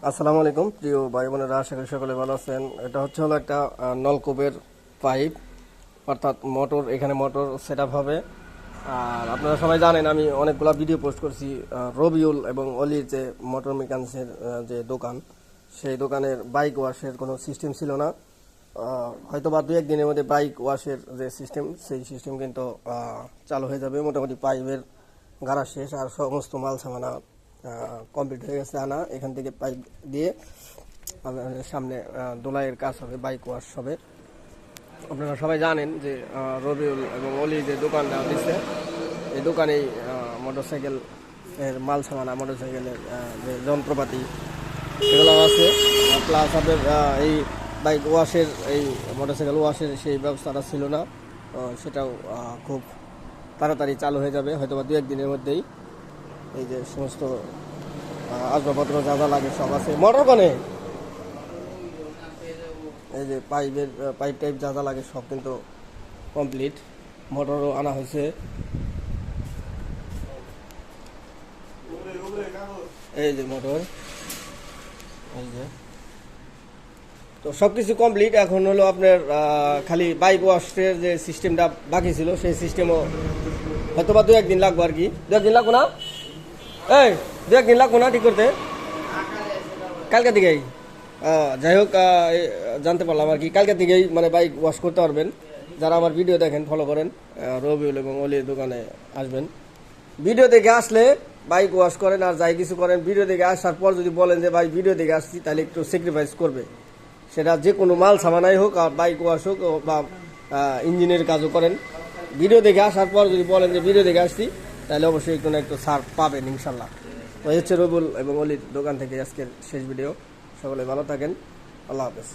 আসসালামু আলাইকুম প্রিয় ভাই বোনেরা, আশা করি সকলে ভালো আছেন। এটা হলো একটা নলকূপের পাইপ, অর্থাৎ মোটর। এখানে মোটর সেট আপ হবে। আর আপনারা সবাই জানেন আমি অনেকগুলো ভিডিও পোস্ট করছি রবিউল এবং অলির যে মোটর মেকানিক্সের যে দোকান, সেই দোকানের বাইক ওয়াশের কোনো সিস্টেম ছিল না। হয়তো বা 2-1 দিনের মধ্যে বাইক ওয়াশের যে সিস্টেম, সেই সিস্টেম কিন্তু চালু হয়ে যাবে। মোটামুটি পাইপের গাড়া শেষ আর সমস্ত মাল সামানা কমপ্লিট হয়ে গেছে আনা। এখান থেকে পাইপ দিয়ে আপনাদের সামনে দোলাইয়ের কাজ হবে, বাইক ওয়াশ হবে। আপনারা সবাই জানেন যে রবিউল এবং অলি যে দোকানটা দিচ্ছে, এই দোকানেই মোটরসাইকেল এর মাল সামানা, মোটরসাইকেলের যে যন্ত্রপাতি এগুলো আছে। প্লাস আপনার এই বাইক ওয়াশের, এই মোটরসাইকেল ওয়াশের সেই ব্যবস্থাটা ছিল না। সেটাও খুব তাড়াতাড়ি চালু হয়ে যাবে, হয়তো বা 2-1 দিনের মধ্যেই। এই যে সমস্ত আসবাবপত্র যা যা লাগে সব আছে। মোটর কনে এই যে পাইপ টাইপ যা যা লাগে সব কিন্তু কমপ্লিট। মোটরও আনা হয়েছে। এই যে মোটর, এই যে তো সব কিছু কমপ্লিট। এখন হলো আপনার খালি বাইক ওয়াশের যে সিস্টেমটা বাকি ছিল, সেই সিস্টেমও হয়তো বা 2-1 দিন লাগবো আর কি। 2-1 দিন লাগবো না, এই 2-1 দিন লাগবো না ঠিক করতে, কালকে দিকেই। যাই হোক, জানতে পারলাম আর কি, কালকে দিকেই মানে বাইক ওয়াশ করতে পারবেন। যারা আমার ভিডিও দেখেন, ফলো করেন, রবিউল এবং অলির দোকানে আসবেন। ভিডিও দেখে আসলে বাইক ওয়াশ করেন আর যাই কিছু করেন, ভিডিও দেখে আসার পর যদি বলেন যে ভাই ভিডিও দেখে আসছি, তাহলে একটু স্যাক্রিফাইস করবে। সেটা যে কোনো মাল সামানাই হোক, আর বাইক ওয়াশ হোক বা ইঞ্জিনের কাজও করেন, ভিডিও দেখে আসার পর যদি বলেন যে ভিডিও দেখে আসছি, তাহলে অবশ্যই একটু না একটু ছাড় পাবেন ইনশাল্লাহ। তো হচ্ছে রবিউল এবং অলির দোকান থেকে আজকের শেষ ভিডিও। সকলে ভালো থাকেন, আল্লাহ হাফেজ।